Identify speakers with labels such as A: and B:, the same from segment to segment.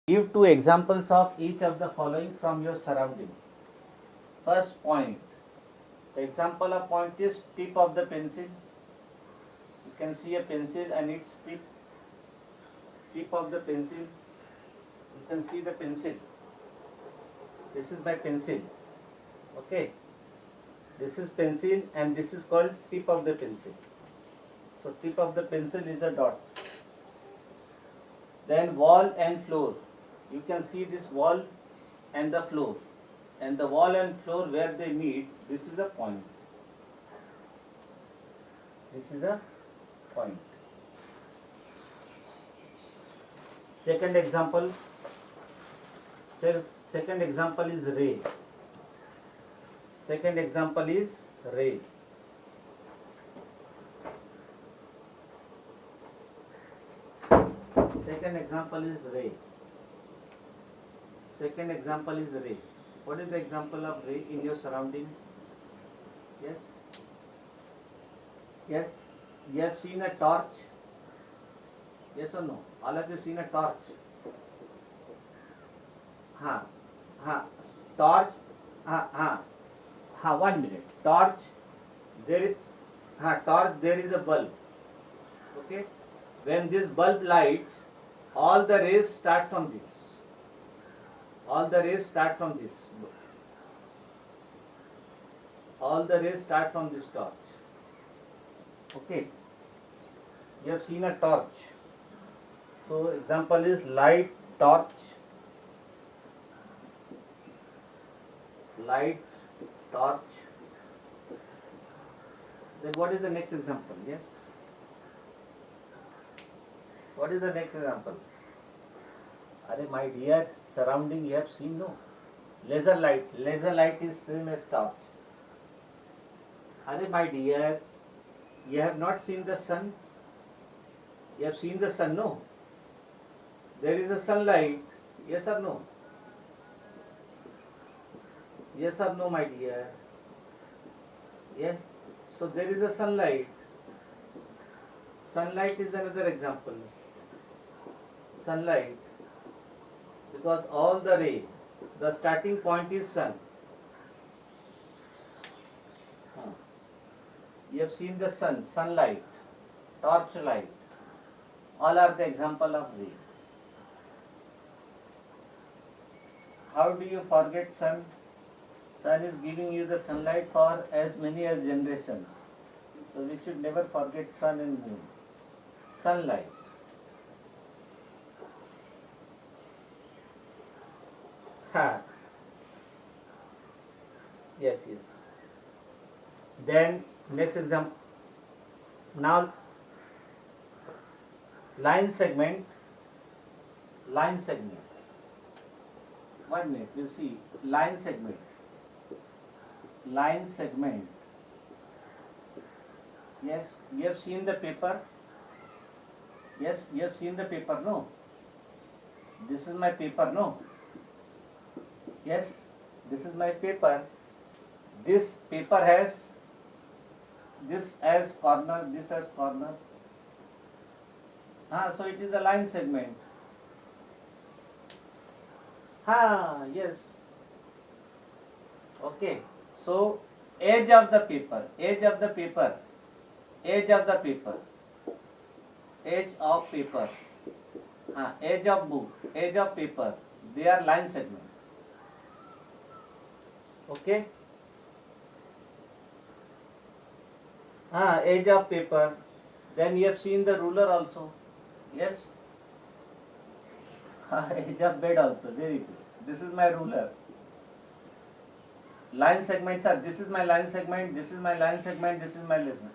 A: Give two examples of each of the following from your surrounding. First point. The example of point is tip of the pencil. You can see a pencil and its tip. Tip of the pencil. You can see the pencil. This is my pencil. Okay. This is pencil and this is called tip of the pencil. So tip of the pencil is a dot. Then wall and floor. You can see this wall and the floor. And the wall and floor where they meet, this is a point. This is a point. Second example. Second example is ray. Second example is ray. Second example is ray. Second example is ray. What is the example of ray in your surrounding? Yes? Yes? You have seen a torch? Yes or no? All of you seen a torch? Torch. 1 minute. Torch. Torch. There is a bulb. Okay. When this bulb lights, all the rays start from this. All the rays start from this. All the rays start from this torch. Okay. You have seen a torch. So example is light, torch. Light, torch. Then what is the next example? Yes. What is the next example? Are my dear, surrounding you have seen, no? Laser light. Laser light is same as torch. Are my dear, you have not seen the sun? You have seen the sun, no? There is a sunlight. Yes or no? Yes or no, my dear? Yes. So there is a sunlight. Sunlight is another example. Sunlight. Because all the ray, the starting point is sun. You have seen the sun, sunlight, torchlight. All are the example of ray. How do you forget sun? Sun is giving you the sunlight for as many as generations. So we should never forget sun and moon. Sunlight. Yes. Then next example. Now line segment. 1 minute. You see line segment. Yes, you have seen the paper. Yes, you have seen the paper, no? This is my paper, no? Yes, this is my paper. This paper has this as corner, this as corner. So it is a line segment. Yes. Okay. So edge of the paper. Edge of book, edge of paper. They are line segment. Okay. Edge of paper. Then you have seen the ruler also. Yes. Edge of bed also. Very good. This is my ruler. Line segments are, this is my line segment, this is my line segment, this is my line.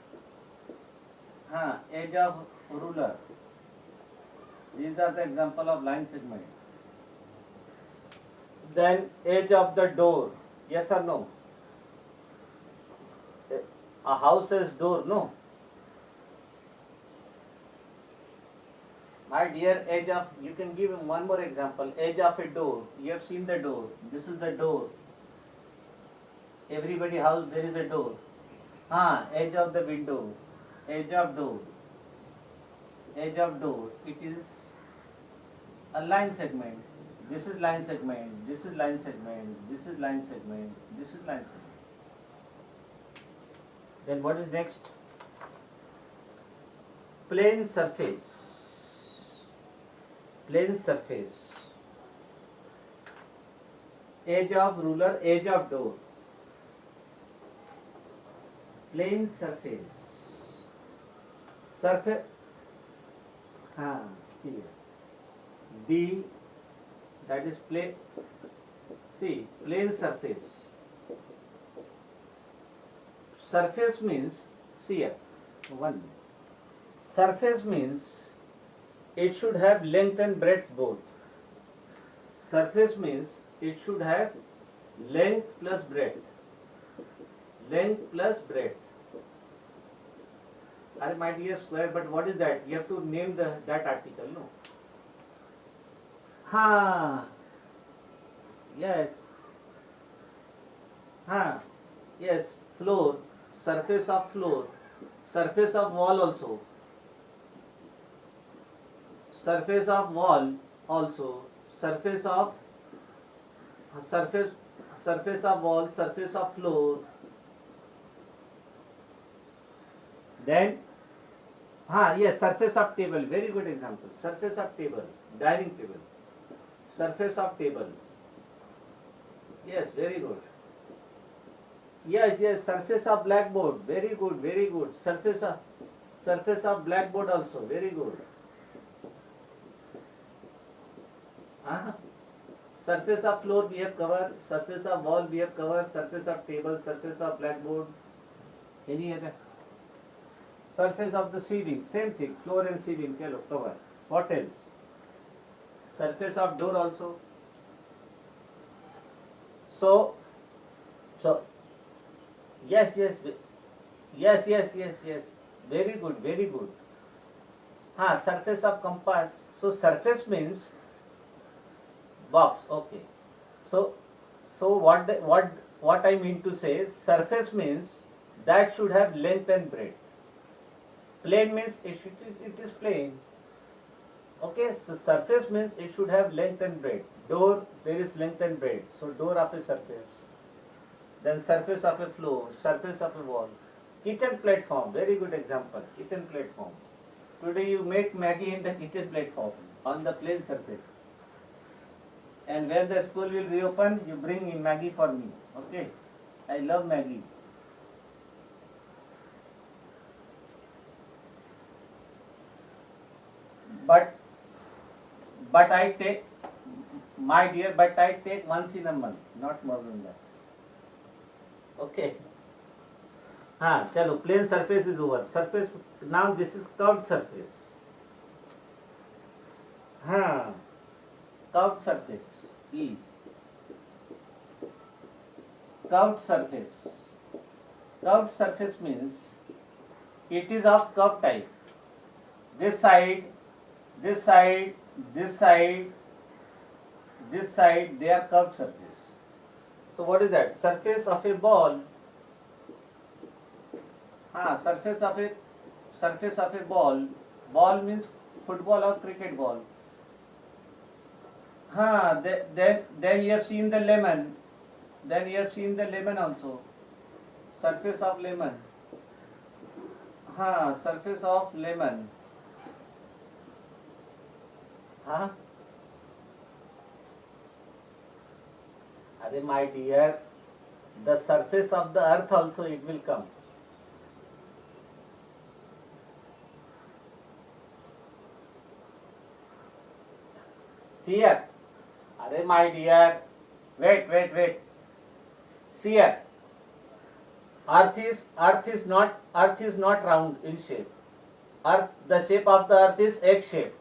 A: Edge of ruler. These are the example of line segment. Then edge of the door. Yes or no? A house has door, no? My dear, edge of, you can give one more example. Edge of a door. You have seen the door. This is the door. Everybody house there is a door. Edge of the window. Edge of door. It is a line segment. This is line segment, this is line segment, this is line segment, this is line segment. Then what is next? Plane surface. Plane surface. Edge of ruler, edge of door. Plane surface. Surface. See here. D, that is plane. See, plane surface. Surface means, see here, one. Surface means it should have length and breadth both. Surface means it should have length plus breadth. Length plus breadth. I might be a square, but what is that? You have to name that article, no? Yes. Yes, floor, surface of floor, surface of wall also. Surface of wall also, surface of wall, surface of floor. Then yes, surface of table, very good example. Surface of table, dining table. Surface of table. Yes, very good. Yes, surface of blackboard, very good, very good. Surface of blackboard also, very good. Surface of floor we have covered, surface of wall we have covered, surface of table, surface of blackboard. Any other? Surface of the ceiling, same thing, floor and ceiling, cover. What else? Surface of door also. So, yes. Very good, very good. Surface of compass. So surface means box. Okay. So what I mean to say, surface means that should have length and breadth. Plane means it is plane. Okay, so surface means it should have length and breadth. Door, there is length and breadth. So door of a surface. Then surface of a floor, surface of a wall. Kitchen platform, very good example. Kitchen platform. Today you make Maggie in the kitchen platform on the plane surface. And when the school will reopen, you bring in Maggie for me. Okay, I love Maggie. But I take, my dear, but I take once in a month, not more than that. Okay. Chalo, plane surface is over. Surface, now this is curved surface. Curved surface. E. Curved surface. Curved surface means it is of curve type. This side, this side, this side, this side, they are curved surface. So what is that? Surface of a ball. Surface of a ball. Ball means football or cricket ball. Then you have seen the lemon. Then you have seen the lemon also. Surface of lemon. Surface of lemon. My dear, the surface of the earth also it will come. See here. My dear, wait. See here. Earth is not round in shape. The shape of the earth is egg shape.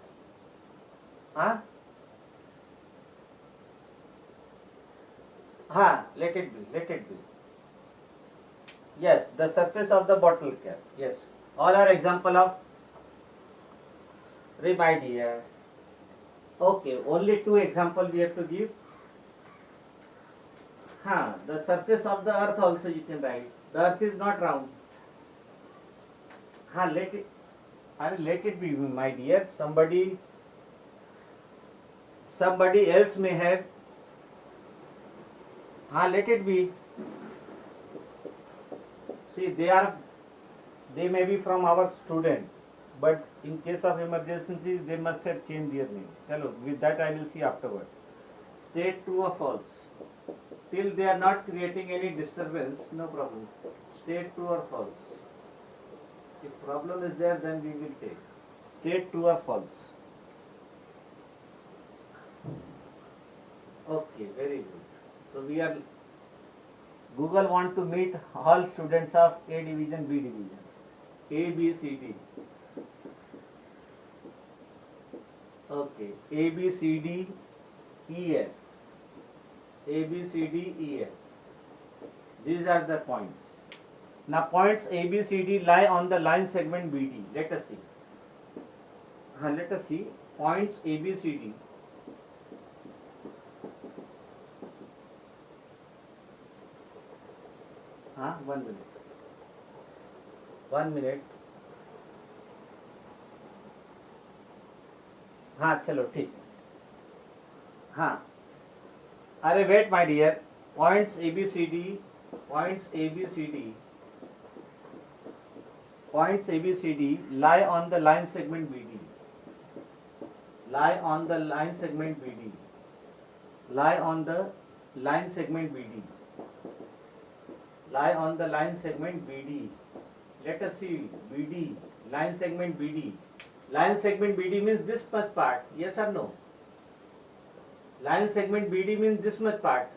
A: Let it be. Yes, the surface of the bottle cap. Yes, all are example of. My dear. Okay, only two example we have to give. The surface of the earth also you can write. The earth is not round. Let it be, my dear. Somebody somebody else may have, let it be. See, they may be from our student, but in case of emergency, they must have changed their name. Hello, with that I will see afterwards. State true or false. Till they are not creating any disturbance, no problem. State true or false. If problem is there, then we will take. State true or false. Okay, very good. So we are, Google want to meet all students of A division, B division, A, B, C, D. Okay, A, B, C, D, E, F. A, B, C, D, E, F. These are the points. Now points A, B, C, D lie on the line segment BD. Let us see. Let us see points A, B, C, D. One minute. 1 minute. चलो ठीक. अरे wait my dear. Points A, B, C, D. Points A, B, C, D. Points A, B, C, D lie on the line segment BD. Lie on the line segment BD. Lie on the line segment BD. Lie on the line segment BD. Let us see BD, line segment BD. Line segment BD means this much part, yes or no? Line segment BD means this much part.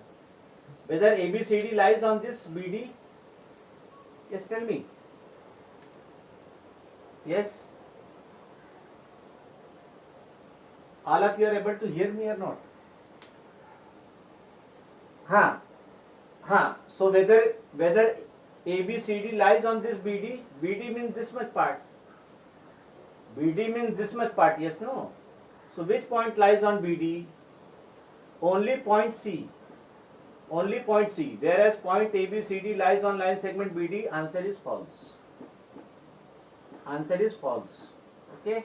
A: Whether ABCD lies on this BD? Yes, tell me. Yes? All of you are able to hear me or not? So whether ABCD lies on this BD, BD means this much part. BD means this much part, yes, no? So which point lies on BD? Only point C. Only point C. Whereas point ABCD lies on line segment BD, answer is false. Answer is false. Okay?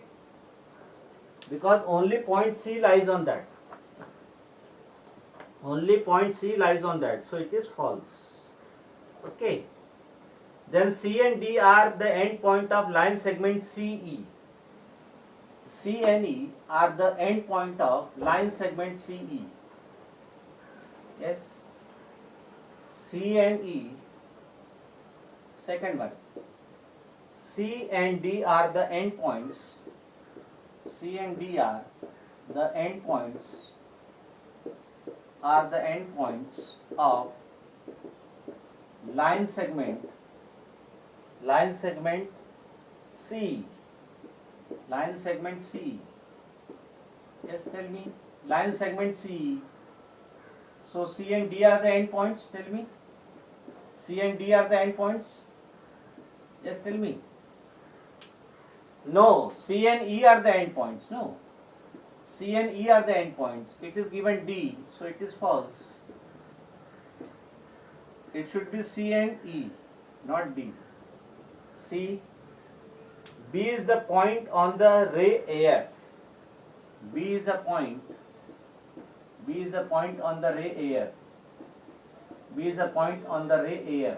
A: Because only point C lies on that. Only point C lies on that. So it is false. Okay. Then C and D are the end point of line segment CE. C and E are the end point of line segment CE. Yes. C and E. Second one. C and D are the end points. C and D are the end points. Are the end points of line segment C. Line segment C. Yes, tell me. Line segment C. So C and D are the end points. Tell me. C and D are the end points. Yes, tell me. No, C and E are the end points. No. C and E are the end points. It is given D, so it is false. It should be C and E, not D. C. B is the point on the ray AF. B is the point. B is the point on the ray AF. B is the point on the ray AF.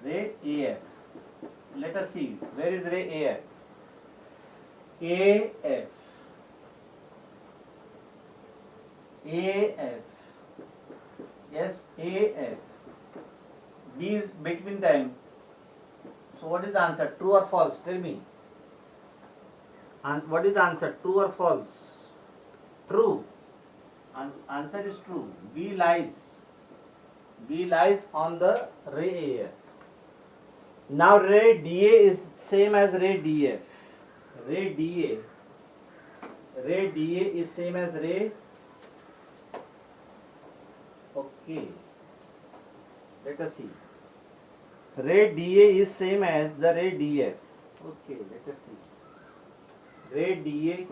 A: Ray AF. Let us see. Where is ray AF? AF. AF. Yes, AF. B is between them. So what is the answer? True or false? Tell me. And what is the answer? True or false? True. Answer is true. B lies. B lies on the ray AF. Now ray DA is same as ray DF. Ray DA. Ray DA is same as ray. Okay. Let us see. Ray DA is same as the ray DF. Okay, let us see. Ray DA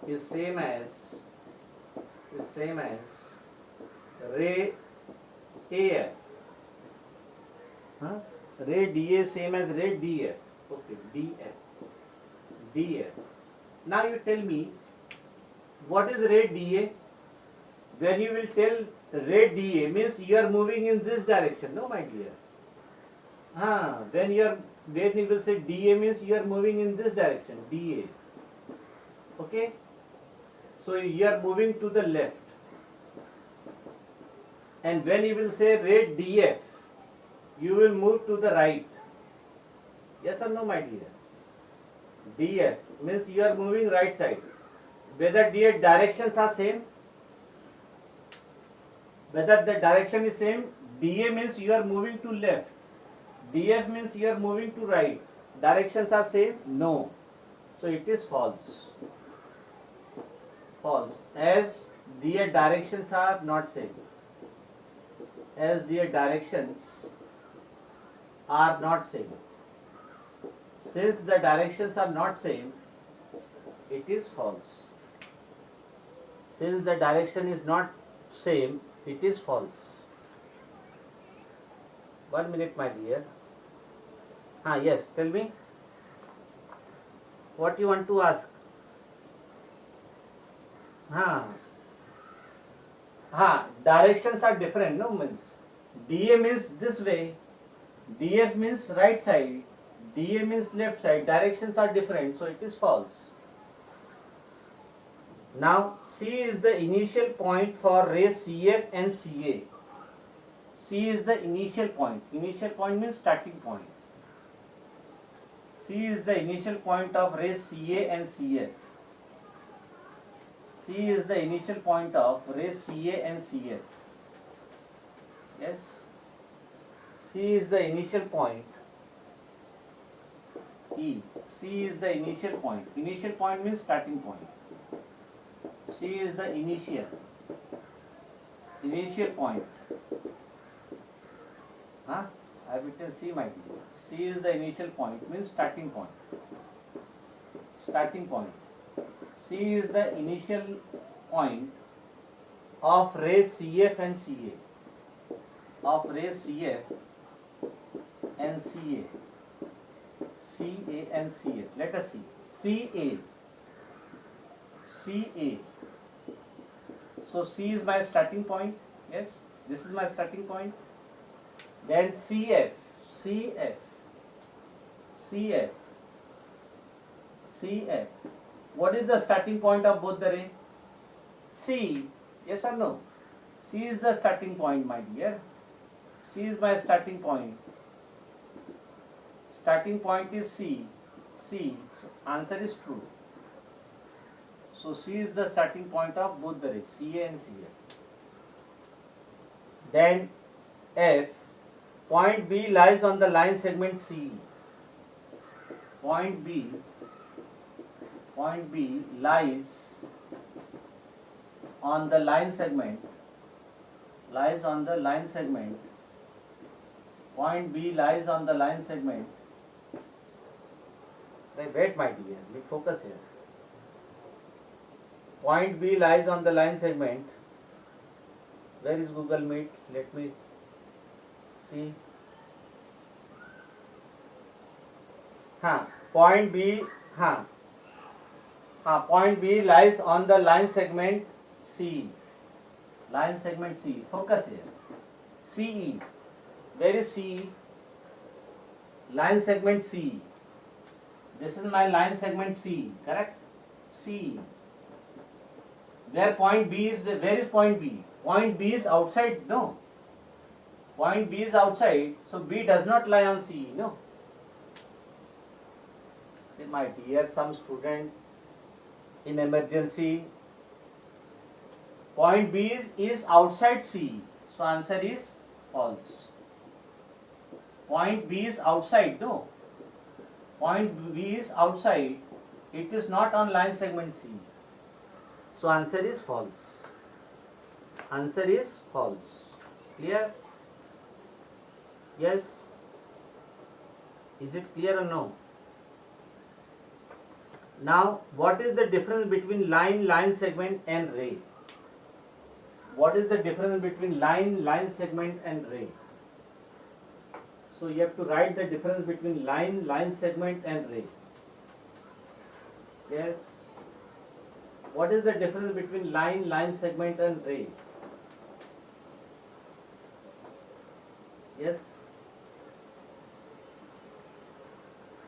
A: is same as ray AF. Ray DA same as ray DF. Okay, DF. DF. Now you tell me, what is ray DA? When you will tell ray DA means you are moving in this direction, no my dear. When you will say DA means you are moving in this direction, DA. Okay? So you are moving to the left. And when you will say ray DF, you will move to the right. Yes or no, my dear? DF means you are moving right side. Whether DF directions are same, whether the direction is same, DA means you are moving to left. DF means you are moving to right. Directions are same? No. So it is false. False. As their directions are not same. As their directions are not same. Since the directions are not same, it is false. Since the direction is not same, it is false. 1 minute, my dear. Yes, tell me. What you want to ask? Directions are different, no means. DA means this way, DF means right side, DA means left side. Directions are different, so it is false. Now C is the initial point for rays CF and CA. C is the initial point. Initial point means starting point. C is the initial point of rays CA and CF. C is the initial point of rays CA and CF. Yes. C is the initial point. E. C is the initial point. Initial point means starting point. C is the initial point. I have written C, my dear. C is the initial point means starting point. Starting point. C is the initial point of rays CF and CA. Of rays CF and CA. CA and CF. Let us see. CA. CA. So C is my starting point. Yes, this is my starting point. Then CF. CF. CF. CF. What is the starting point of both the ray? C. Yes or no? C is the starting point, my dear. C is my starting point. Starting point is C. C. So answer is true. So C is the starting point of both the rays, CA and CF. Then F. Point B lies on the line segment C. Point B lies on the line segment. Lies on the line segment. Point B lies on the line segment. Wait, my dear. We focus here. Point B lies on the line segment. Where is Google Meet? Let me see. Point B. Point B lies on the line segment C. Line segment C. Focus here. CE. Where is CE? Line segment C. This is my line segment C. Correct? C. Where point B is, where is point B? Point B is outside, no. Point B is outside, so B does not lie on C, no. My dear, some student in emergency, point B is outside C, so answer is false. Point B is outside, no. Point B is outside, it is not on line segment C. So answer is false. Answer is false. Clear? Yes? Is it clear or no? Now, what is the difference between line segment and ray? What is the difference between line segment and ray? So you have to write the difference between line segment and ray. Yes. What is the difference between line, line segment and ray? Yes.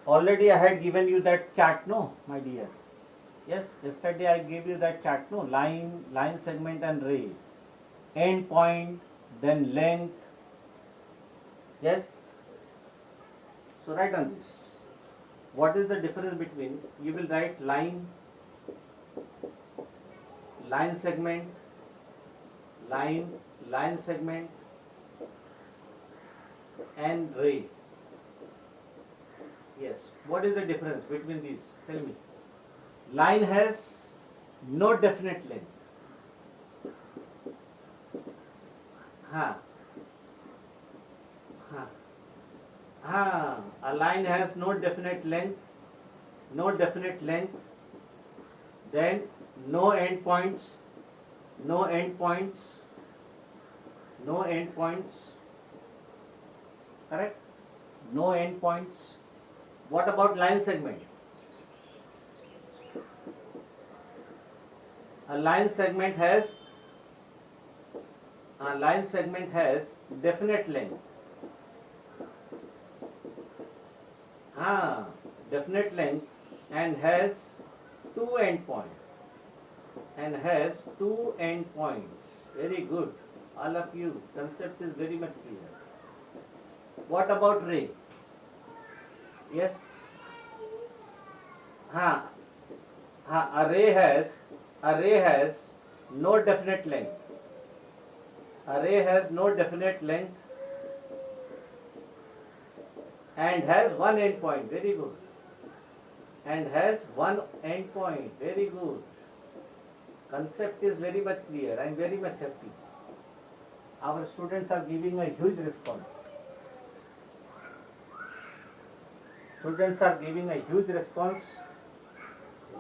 A: Already I had given you that chart, no, my dear? Yes, yesterday I gave you that chart, no? Line, line segment and ray. End point, then length. Yes. So write on this. What is the difference between, you will write line, line segment, line, line segment and ray. Yes. What is the difference between these? Tell me. Line has no definite length. A line has no definite length, then no endpoints, no endpoints, no endpoints, correct? No endpoints. What about line segment? A line segment has definite length. Definite length and has two endpoints. Very good. All of you, concept is very much clear. What about ray? Yes. A ray has no definite length. A ray has no definite length and has one endpoint. Very good. And has one endpoint. Very good. Concept is very much clear. I am very much happy. Our students are giving a huge response. Students are giving a huge response.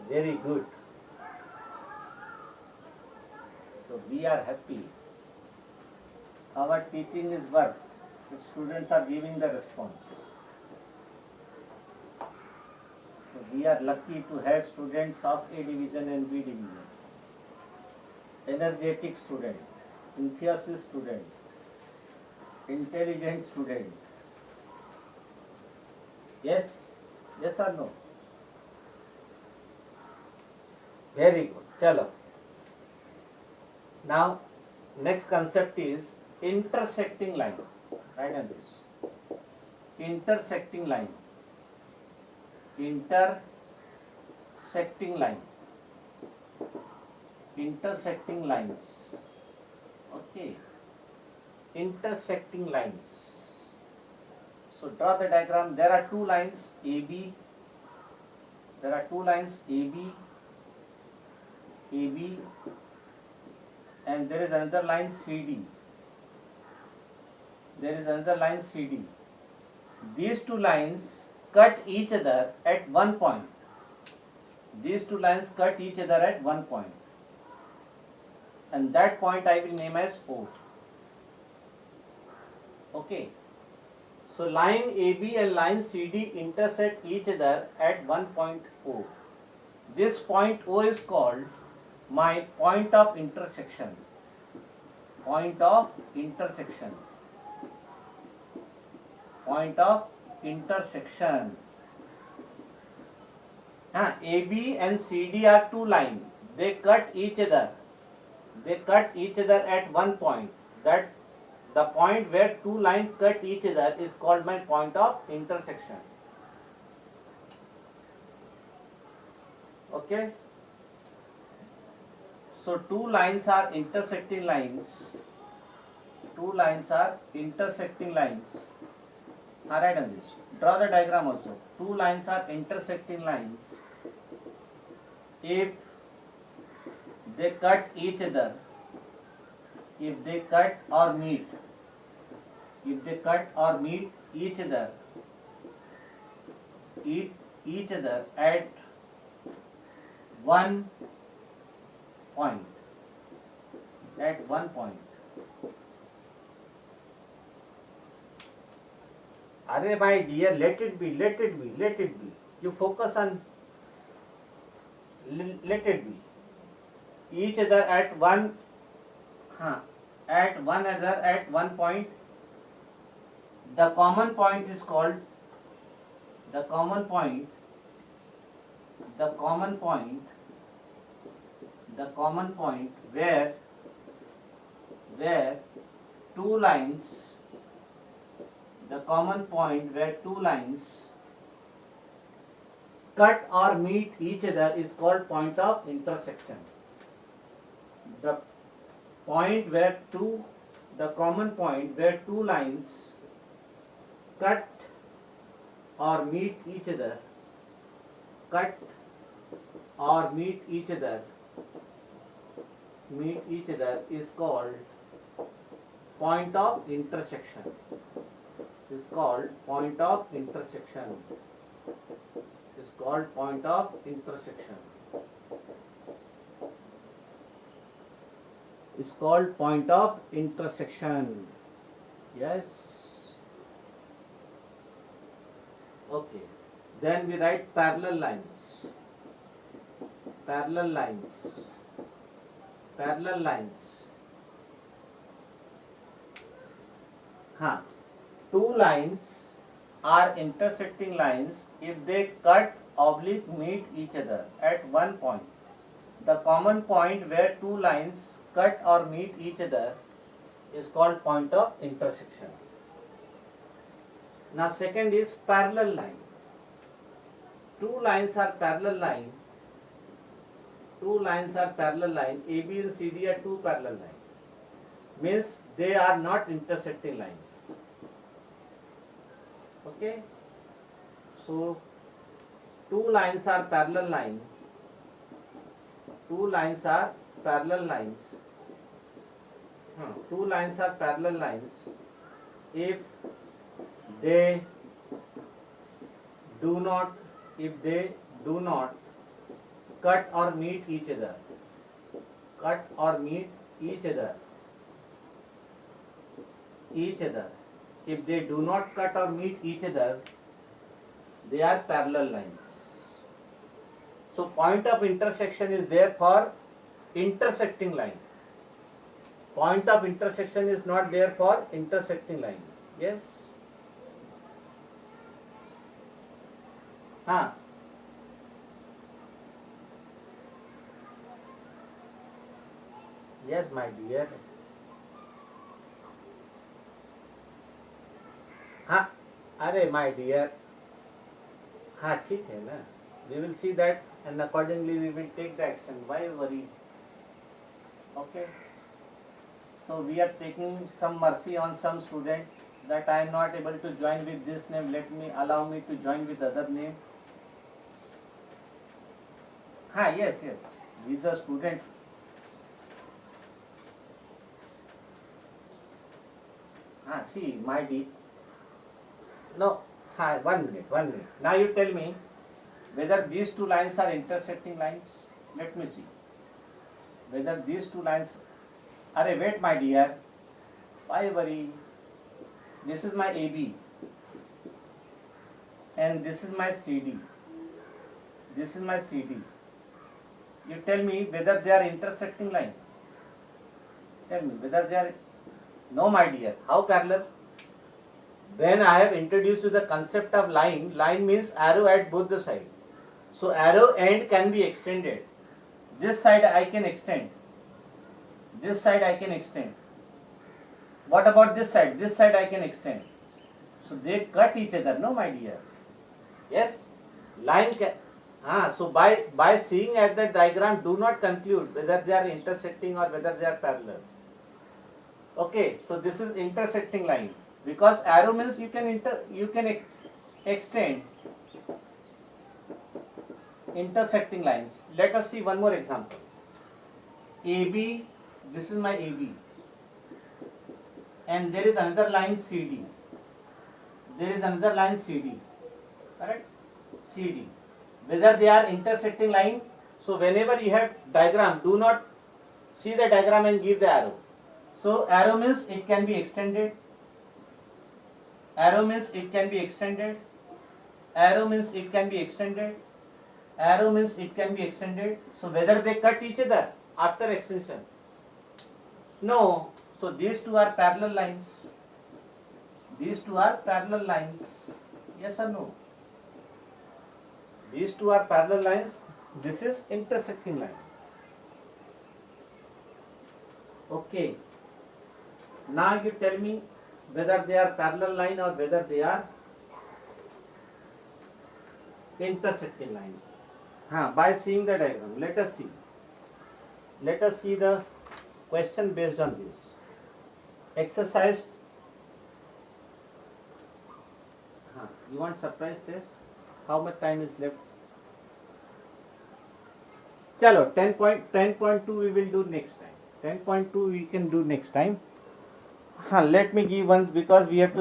A: Very good. So we are happy. Our teaching is work if students are giving the response. So we are lucky to have students of A division and B division. Energetic student, enthusiastic student, intelligent student. Yes? Yes or no? Very good. Chalo. Now, next concept is intersecting line. Write on this. Intersecting line. Intersecting line. Intersecting lines. Okay. Intersecting lines. So draw the diagram. There are two lines AB. There are two lines AB, and there is another line CD. There is another line CD. These two lines cut each other at one point. These two lines cut each other at one point. And that point I will name as O. Okay. So line AB and line CD intersect each other at one point O. This point O is called my point of intersection. Point of intersection. Point of intersection. AB and CD are two lines. They cut each other. They cut each other at one point. That the point where two lines cut each other is called my point of intersection. Okay. So two lines are intersecting lines. Two lines are intersecting lines. Write on this. Draw the diagram also. Two lines are intersecting lines if they cut each other. If they cut or meet. If they cut or meet each other. Each other at one point. At one point. Arey my dear, let it be. You focus on let it be each other at one at one other at one point. The common point is called the common point where two lines cut or meet each other is called point of intersection. The common point where two lines cut or meet each other is called point of intersection. Yes. Okay. Then we write parallel lines. Two lines are intersecting lines if they cut oblique meet each other at one point. The common point where two lines cut or meet each other is called point of intersection. Now second is parallel line. Two lines are parallel line. AB and CD are two parallel lines. Means they are not intersecting lines. Okay. So two lines are parallel lines if they do not cut or meet each other. If they do not cut or meet each other, they are parallel lines. So point of intersection is there for intersecting line. Point of intersection is not there for intersecting line. Yes? Yes, my dear. अरे my dear. ठीक है ना. We will see that and accordingly we will take the action. Why worry? Okay. So we are taking some mercy on some student that I am not able to join with this name. Allow me to join with other name. Yes. With the student. See, my dear. No. 1 minute. Now you tell me whether these two lines are intersecting lines. Let me see. Whether these two lines. Wait, my dear. Why worry? This is my AB. And this is my CD. You tell me whether they are intersecting line. Tell me whether they are. No, my dear. How parallel? When I have introduced you the concept of line means arrow at both the sides. So arrow end can be extended. This side I can extend. What about this side? This side I can extend. So they cut each other, no, my dear. Yes? Line can. So by seeing at the diagram, do not conclude whether they are intersecting or whether they are parallel. Okay, so this is intersecting line. Because arrow means you can extend intersecting lines. Let us see one more example. AB, this is my AB, and there is another line CD. Correct? CD. Whether they are intersecting line. So whenever you have diagram, do not see the diagram and give the arrow. So arrow means it can be extended. Arrow means it can be extended. So whether they cut each other after extension? No. So these two are parallel lines. These two are parallel lines. Yes or no? These two are parallel lines. This is intersecting line. Okay. Now you tell me whether they are parallel line or whether they are intersecting line. By seeing the diagram, let us see. Let us see the question based on this. Exercise. You want surprise test? How much time is left? Chalo, 10.2 we will do next time. 10.2 we can do next time. Let me give once because we have to